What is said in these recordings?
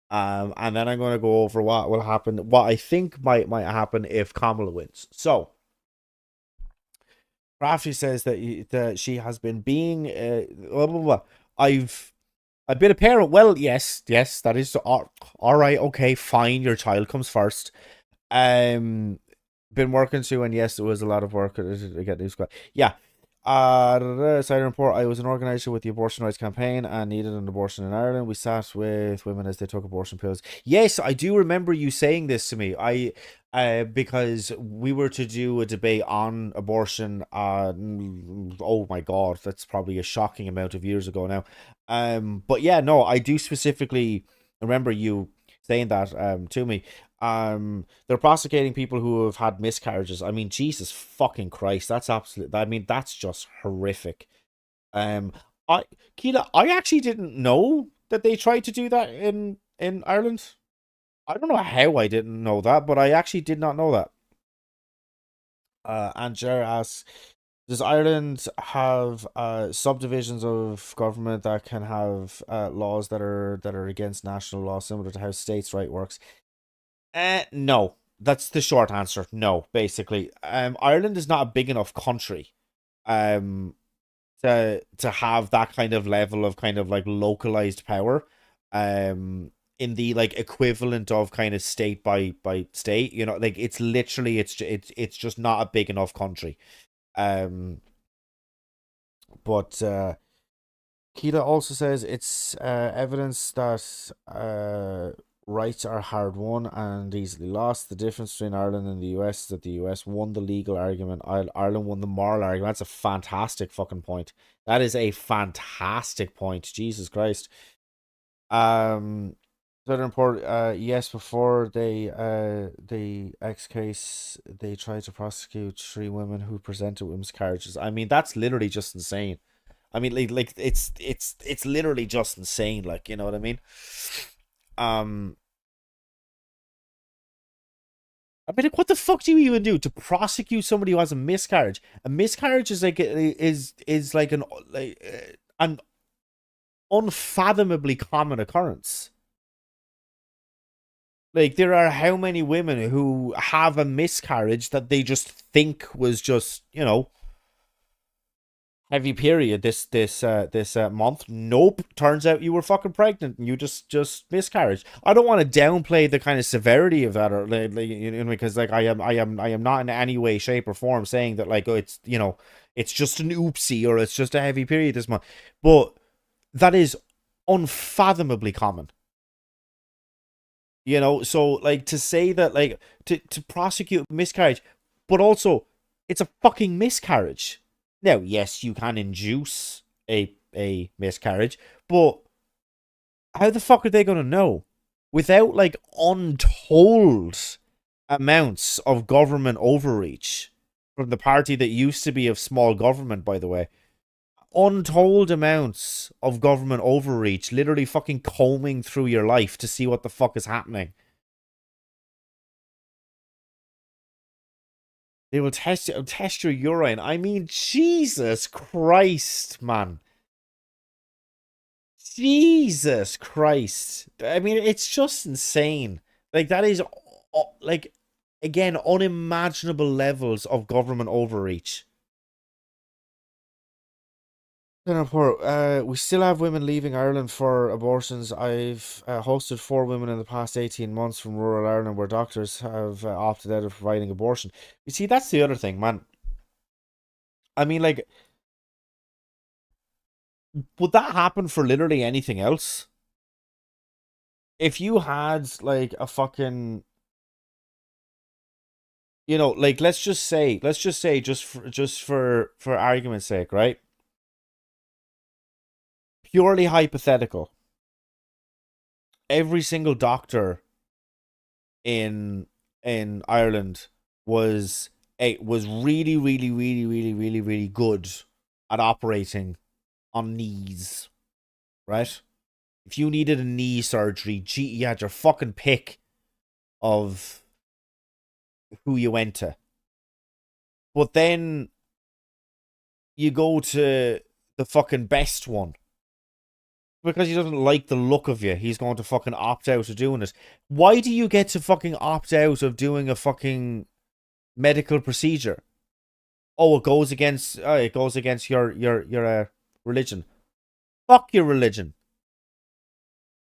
And then I'm going to go over what will happen, what I think might happen if Kamala wins. So, Crafty says that she has been being blah, blah, blah. I've been a parent. Well, yes, that is all right. Okay, fine. Your child comes first. Um, been working too, and yes, it was a lot of work to get this. Yeah. Side report. I was an organizer with the abortion rights campaign and needed an abortion in Ireland. We sat with women as they took abortion pills. Yes, I do remember you saying this to me. Because we were to do a debate on abortion. Oh my God, that's probably a shocking amount of years ago now. But yeah, no, I do specifically remember you saying that to me. They're prosecuting people who have had miscarriages. I mean, Jesus fucking Christ, that's absolute. I mean, that's just horrific. Um, I Keela, I actually didn't know that they tried to do that in Ireland. I don't know how I didn't know that, but I actually did not know that. And Jer asks, does Ireland have subdivisions of government that can have laws that are against national law, similar to how states' right works? No. That's the short answer. No, basically. Ireland is not a big enough country um to have that kind of level of kind of like localized power in the like equivalent of kind of state by state, like it's literally it's just not a big enough country. Um but Keita also says it's evidence that rights are hard won and easily lost. The difference between Ireland and the US is that the US won the legal argument, Ireland won the moral argument. That's a fantastic fucking point. That is a fantastic point. Jesus Christ. Um, Southern Port, yes, before the X case, they tried to prosecute three women who presented with miscarriages. I mean, that's literally just insane. I mean, like it's literally just insane. Like, you know what I mean? Um, I mean, like, what the fuck do you even do to prosecute somebody who has a miscarriage? A miscarriage is like is like an unfathomably common occurrence. Like, there are how many women who have a miscarriage that they just think was just, heavy period this month. Nope, turns out you were fucking pregnant and you just miscarriage. I don't want to downplay the kind of severity of that, or because like I am not in any way, shape, or form saying that like, oh, it's just an oopsie or it's just a heavy period this month, but that is unfathomably common. So like, to say that, like, to prosecute miscarriage, but also it's a fucking miscarriage. Now, yes, you can induce a miscarriage, but how the fuck are they gonna know without like untold amounts of government overreach from the party that used to be of small government, by the way? Untold amounts of government overreach, literally fucking combing through your life to see what the fuck is happening. They will test your urine. I mean, Jesus Christ, man. Jesus Christ. I mean, it's just insane. Like, that is, like, again, unimaginable levels of government overreach. We still have women leaving Ireland for abortions. I've hosted four women in the past 18 months from rural Ireland where doctors have opted out of providing abortion. You see, that's the other thing, man. I mean, like, would that happen for literally anything else? If you had like a fucking, like, let's just say just for argument's sake, right? Purely hypothetical. Every single doctor in Ireland was really, really, really, really, really, really good at operating on knees, right? If you needed a knee surgery, gee, you had your fucking pick of who you went to. But then you go to the fucking best one, because he doesn't like the look of you, he's going to fucking opt out of doing it. Why do you get to fucking opt out of doing a fucking medical procedure? Oh, it goes against your religion. Fuck your religion.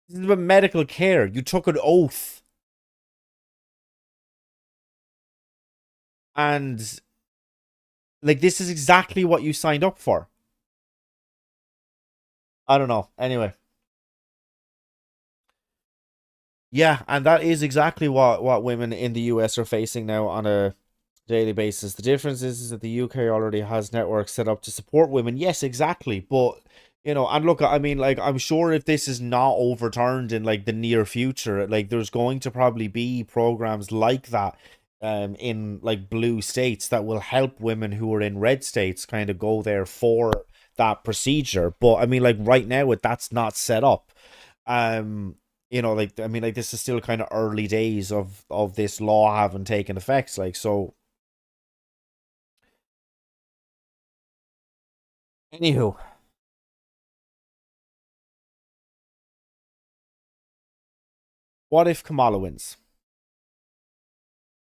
This is about medical care. You took an oath, and like this is exactly what you signed up for. I don't know. Anyway, yeah, and that is exactly what women in the US are facing now on a daily basis. The difference is that the UK already has networks set up to support women. Yes, exactly. But and look, I mean, like, I'm sure if this is not overturned in like the near future, like there's going to probably be programs like that in like blue states that will help women who are in red states kind of go there for that procedure. But I mean, like right now, that's not set up. Like I mean, like this is still kind of early days of this law having taken effect. Like so. Anywho, what if Kamala wins?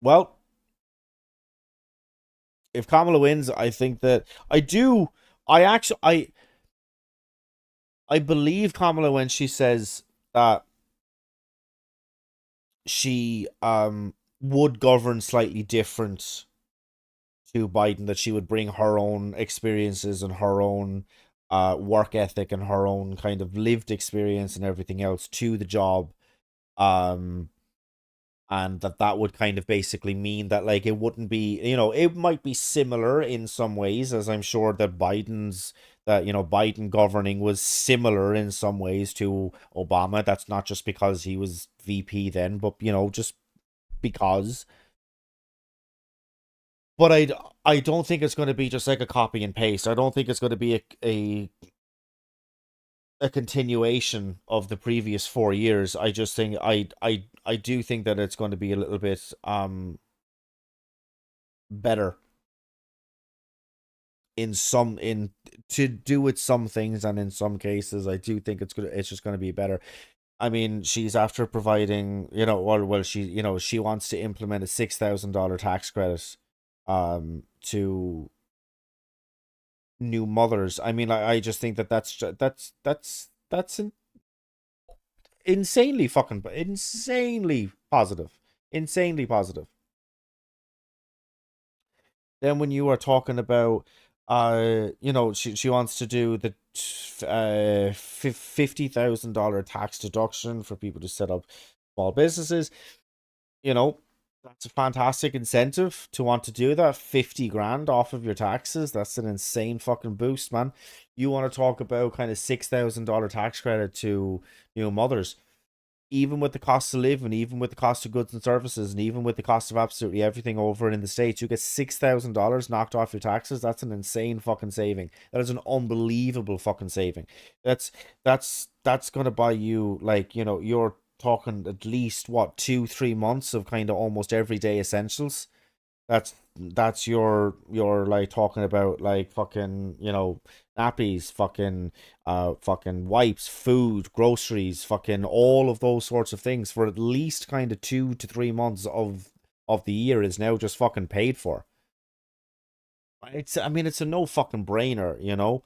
Well, if Kamala wins, I think that I do. I believe Kamala when she says that she would govern slightly different to Biden, that she would bring her own experiences and her own work ethic and her own kind of lived experience and everything else to the job. Um, and that would kind of basically mean that like it wouldn't be, it might be similar in some ways, as I'm sure that Biden governing was similar in some ways to Obama. That's not just because he was VP then, but just because. But I don't think it's going to be just like a copy and paste. I don't think it's going to be a continuation of the previous 4 years. I just think I do think that it's going to be a little bit better in to do with some things, and in some cases I do think it's just going to be better. I mean, she's after providing, she she wants to implement a $6,000 tax credit to new mothers. I mean, I just think that that's insanely positive. Insanely positive. Then when you are talking about, she wants to do the $50,000 tax deduction for people to set up small businesses. You know, that's a fantastic incentive to want to do that. 50 grand off of your taxes. That's an insane fucking boost, man. You want to talk about kind of $6,000 tax credit to mothers, even with the cost of living, even with the cost of goods and services, and even with the cost of absolutely everything over in the States, you get $6,000 knocked off your taxes. That's an insane fucking saving. That is an unbelievable fucking saving. That's gonna buy you, like, you're talking at least what, 2-3 months of kind of almost everyday essentials. That's your like talking about like fucking nappies, fucking wipes, food, groceries, fucking all of those sorts of things for at least kind of 2 to 3 months of the year is now just fucking paid for. I mean, it's a no fucking brainer,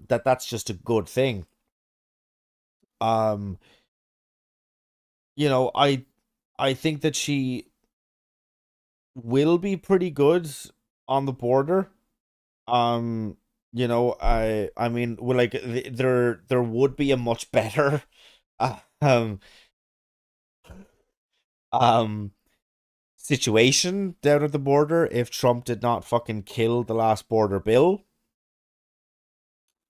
that's just a good thing. Um, you know, I I think that she will be pretty good on the border. I mean, well, like there would be a much better uh, um um situation down at the border if Trump did not fucking kill the last border bill.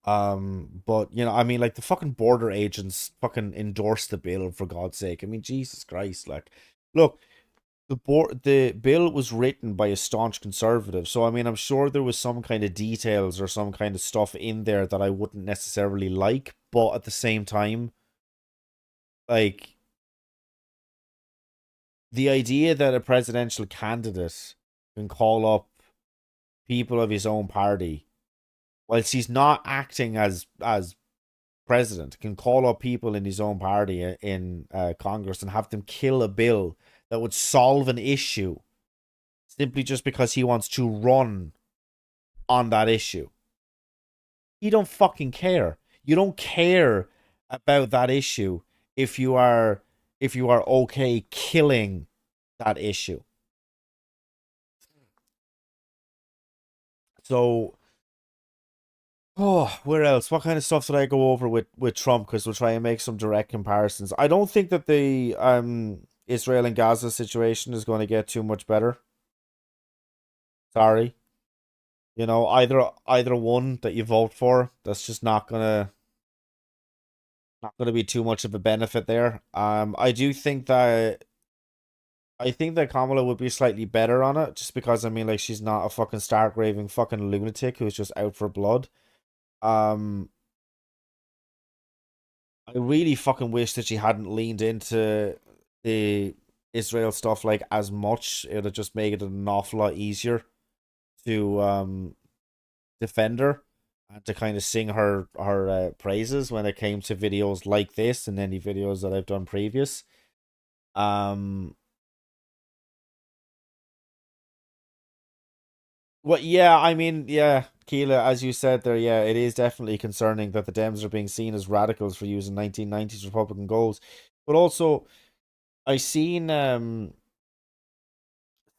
But I mean, like the fucking border agents fucking endorsed the bill, for God's sake. I mean, Jesus Christ, like, look, the bill was written by a staunch conservative, so I mean, I'm sure there was some kind of details or some kind of stuff in there that I wouldn't necessarily like, but at the same time, like, the idea that a presidential candidate can call up people of his own party whilst he's not acting as president, can call up people in his own party in Congress and have them kill a bill that would solve an issue simply just because he wants to run on that issue. You don't fucking care. You don't care about that issue if you are okay killing that issue. So, oh, where else? What kind of stuff did I go over with Trump? Because we'll try and make some direct comparisons. I don't think that the Israel and Gaza situation is going to get too much better. Sorry, either one that you vote for, that's just not gonna be too much of a benefit there. I think that Kamala would be slightly better on it, just because I mean, like, she's not a fucking stark raving fucking lunatic who's just out for blood. Um, I really fucking wish that she hadn't leaned into the Israel stuff like as much. It would just make it an awful lot easier to defend her and to kind of sing her praises when it came to videos like this and any videos that I've done previous. Um, Well, yeah, I mean, yeah, Keela, as you said there, yeah, it is definitely concerning that the Dems are being seen as radicals for using 1990s Republican goals. But also, I seen Sam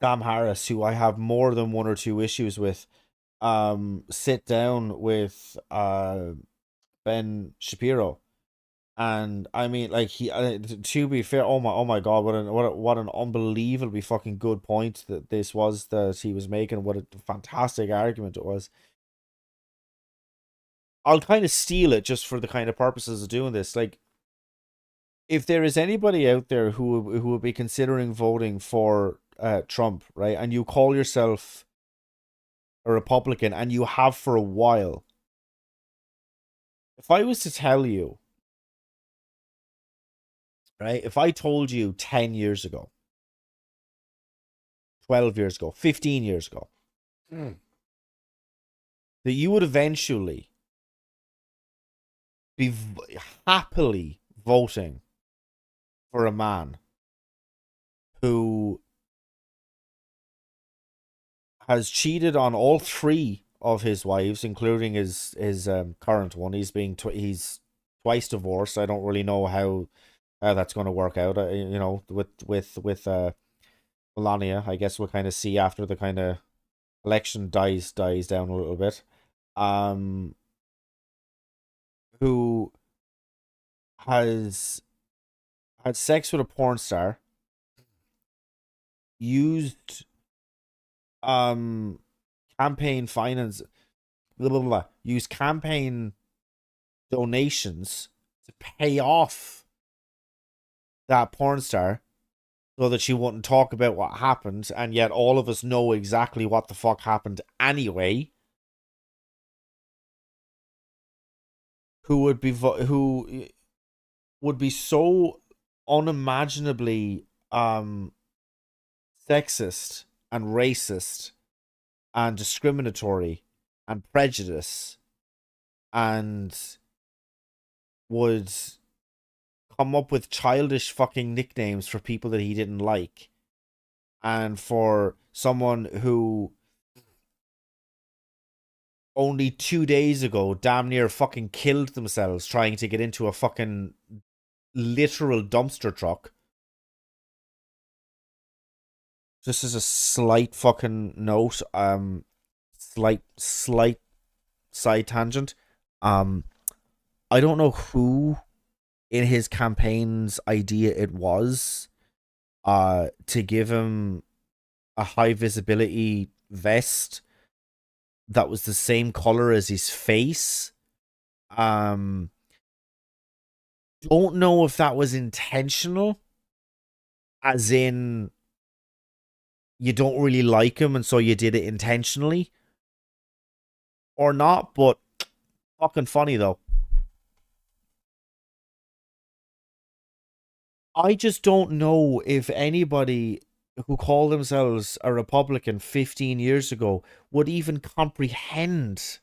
Harris, who I have more than one or two issues with, sit down with Ben Shapiro. And I mean, like, he to be fair, oh my God, what an unbelievably fucking good point that this was that he was making. What a fantastic argument it was. I'll kind of steal it just for the kind of purposes of doing this. Like, if there is anybody out there who would be considering voting for Trump, right, and you call yourself a Republican and you have for a while, if I was to tell you, right, if I told you 10 years ago, 12 years ago, 15 years ago, that you would eventually be happily voting for a man who has cheated on all three of his wives, including his current one. He's twice divorced. I don't really know how that's going to work out. With Melania, I guess we'll kind of see after the kind of election dies down a little bit. Um, who has had sex with a porn star, used um campaign finance, blah blah blah, used campaign donations to pay off that porn star so that she wouldn't talk about what happened, and yet all of us know exactly what the fuck happened anyway. Who would be so unimaginably sexist and racist and discriminatory and prejudice, and would come up with childish fucking nicknames for people that he didn't like, and for someone who only 2 days ago damn near fucking killed themselves trying to get into a fucking literal dumpster truck. Just as a slight fucking note, slight side tangent. Um, I don't know who in his campaign's idea it was, to give him a high visibility vest that was the same color as his face. Don't know if that was intentional, as in you don't really like him and so you did it intentionally, or not, but fucking funny though. I just don't know if anybody who called themselves a Republican 15 years ago would even comprehend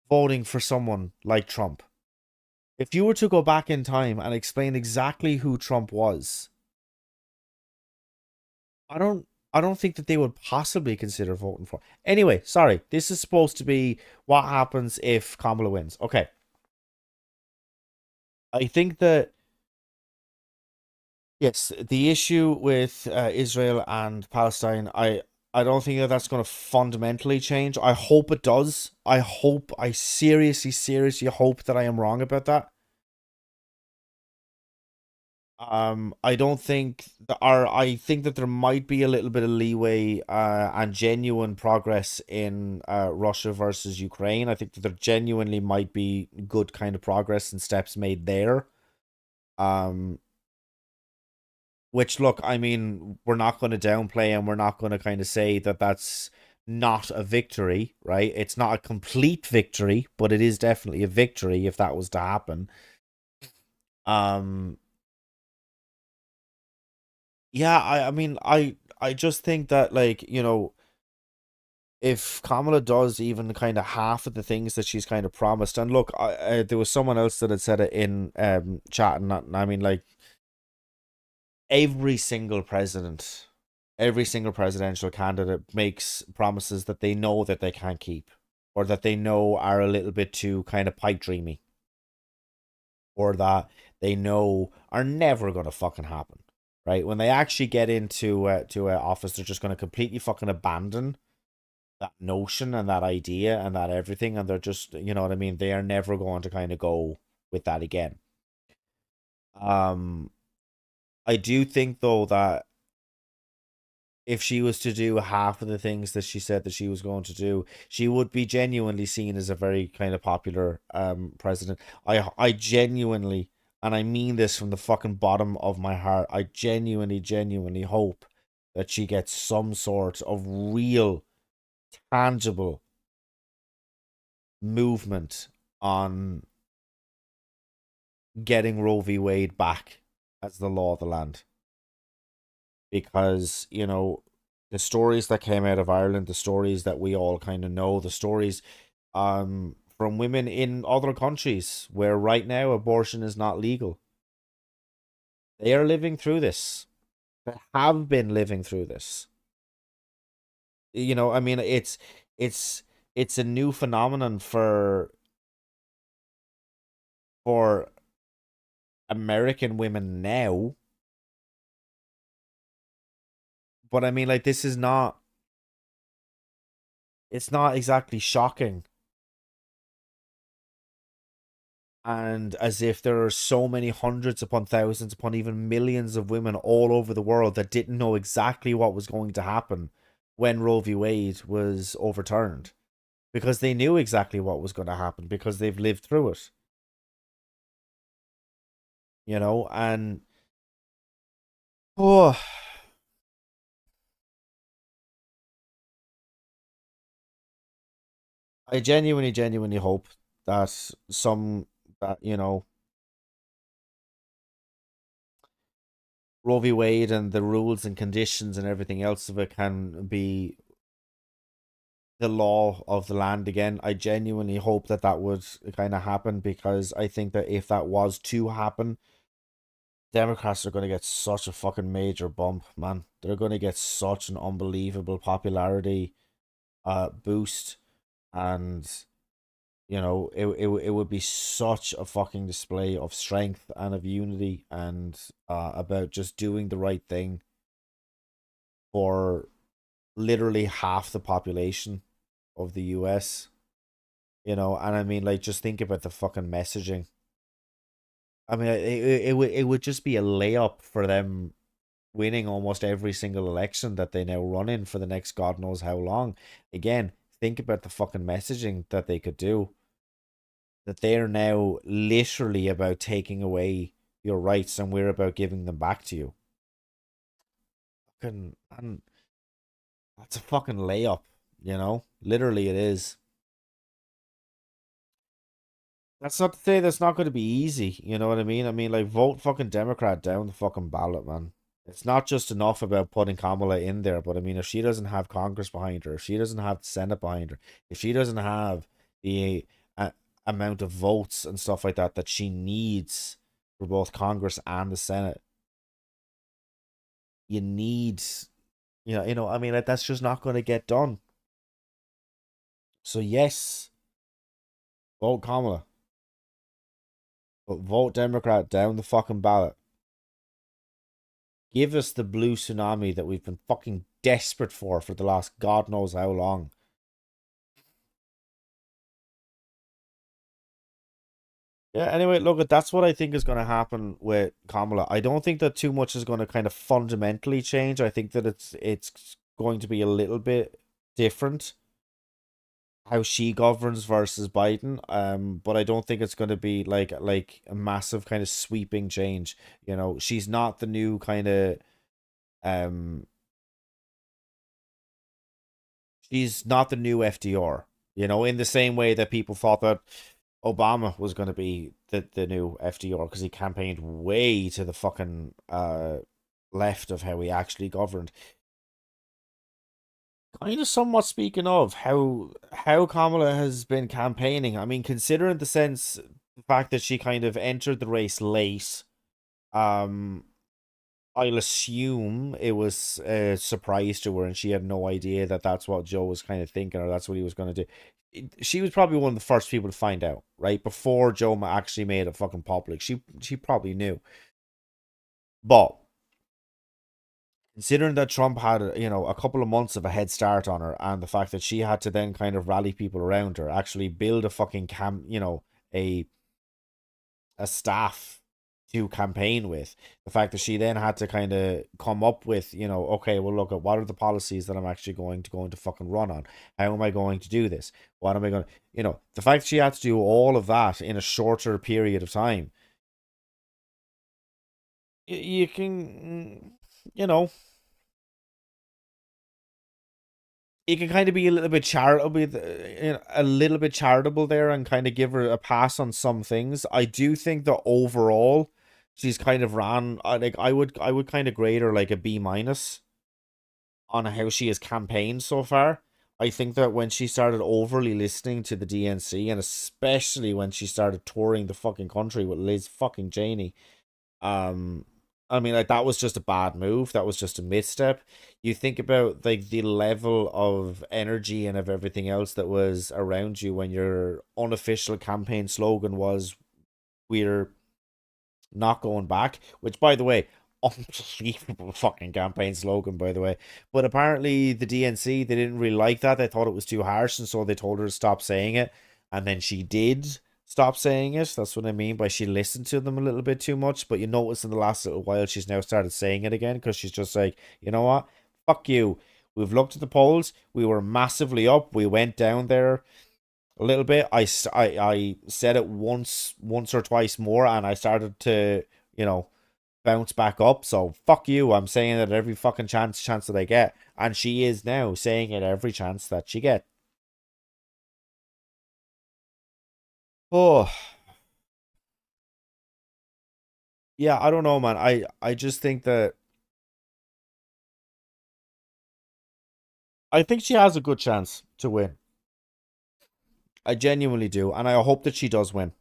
voting for someone like Trump. If you were to go back in time and explain exactly who Trump was, I don't I don't think that they would possibly consider voting for. Anyway, sorry. This is supposed to be what happens if Kamala wins. Okay. I think that yes, the issue with Israel and Palestine, I don't think that that's going to fundamentally change. I hope it does. I seriously, seriously hope that I am wrong about that. I don't think I think that there might be a little bit of leeway and genuine progress in Russia versus Ukraine. I think that there genuinely might be good kind of progress and steps made there. Um, which look, I mean, we're not going to downplay and we're not going to kind of say that that's not a victory, right? It's not a complete victory, but it is definitely a victory if that was to happen. Um, yeah, I mean, I just think that like if Kamala does even kind of half of the things that she's kind of promised, and look, there was someone else that had said it in chat, and I mean, like every single president, every single presidential candidate makes promises that they know that they can't keep, or that they know are a little bit too kind of pipe dreamy, or that they know are never gonna fucking happen. Right when they actually get into to office, they're just gonna completely fucking abandon that notion and that idea and that everything, and they're just, you know what I mean, they are never going to kind of go with that again. um I do think though that if she was to do half of the things that she said that she was going to do, she would be genuinely seen as a very kind of popular president. I genuinely, and I mean this from the fucking bottom of my heart, I genuinely hope that she gets some sort of real tangible movement on getting Roe v. Wade back as the law of the land. Because, the stories that came out of Ireland, the stories that we all kind of know, the stories from women in other countries where right now abortion is not legal. They are living through this. They have been living through this. I mean, it's it's a new phenomenon for American women now. But I mean, like, this is not, it's not exactly shocking. And as if there are so many hundreds upon thousands upon even millions of women all over the world that didn't know exactly what was going to happen when Roe v. Wade was overturned, because they knew exactly what was going to happen because they've lived through it, and oh, I genuinely hope that some that Roe v. Wade and the rules and conditions and everything else of it can be the law of the land again. I genuinely hope that that would kind of happen, because I think that if that was to happen, Democrats are going to get such a fucking major bump, man. They're going to get such an unbelievable popularity boost, and it would be such a fucking display of strength and of unity, and about just doing the right thing for literally half the population of the US. And I mean, like, just think about the fucking messaging. I mean, it would just be a layup for them winning almost every single election that they now run in for the next God knows how long. Again, think about the fucking messaging that they could do. That they are now literally about taking away your rights, and we're about giving them back to you. Fucking, and that's a fucking layup. Literally, it is. That's not to say that's not going to be easy. You know what I mean? I mean, like, vote fucking Democrat down the fucking ballot, man. It's not just enough about putting Kamala in there, but I mean, if she doesn't have Congress behind her, if she doesn't have the Senate behind her, if she doesn't have the amount of votes and stuff like that that she needs for both Congress and the Senate. You need, I mean, like, that's just not going to get done. So yes, vote Kamala, but vote Democrat down the fucking ballot. Give us the blue tsunami that we've been fucking desperate for the last God knows how long. Yeah, anyway, look, that's what I think is going to happen with Kamala. I don't think that too much is going to kind of fundamentally change. I think that it's going to be a little bit different how she governs versus Biden. But I don't think it's going to be like a massive kind of sweeping change. She's not the new kind of um she's not the new FDR. In the same way that people thought that Obama was going to be the new FDR because he campaigned way to the fucking left of how he actually governed. Kind of somewhat speaking of how Kamala has been campaigning. I mean, considering the fact that she kind of entered the race late, um, I'll assume it was a surprise to her, and she had no idea that that's what Joe was kind of thinking, or that's what he was going to do. She was probably one of the first people to find out, right? Before Joe actually made it fucking public. She probably knew. But considering that Trump had, a couple of months of a head start on her, and the fact that she had to then kind of rally people around her, actually build a fucking a staff to campaign with. The fact that she then had to kind of come up with, okay, well, look at what are the policies that I'm actually going to fucking run on? How am I going to do this? What am I going to, the fact she had to do all of that in a shorter period of time, you can, you can kind of be a little bit charitable, a little bit charitable there, and kind of give her a pass on some things. I do think that overall, she's kind of ran. Like I would kind of grade her like a B minus on how she has campaigned so far. I think that when she started overly listening to the DNC, and especially when she started touring the fucking country with Liz fucking Cheney, um, I mean, like, that was just a bad move. That was just a misstep. You think about like the level of energy and of everything else that was around you when your unofficial campaign slogan was "We're not going back," which, by the way, unbelievable fucking campaign slogan, by the way. But apparently the DNC, they didn't really like that. They thought it was too harsh, and so they told her to stop saying it. And then she did stop saying it. That's what I mean by she listened to them a little bit too much. But you notice in the last little while, she's now started saying it again, because she's just like, you know what? Fuck you. We've looked at the polls. We were massively up. We went down there a little bit. I said it once or twice more, and I started to, bounce back up. So fuck you. I'm saying it every fucking chance that I get. And she is now saying it every chance that she gets. Oh, yeah, I don't know, man. I just think that I think she has a good chance to win. I genuinely do, and I hope that she does win.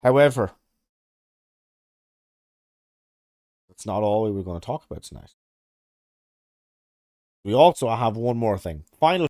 However, that's not all we were going to talk about tonight. We also have one more thing. Final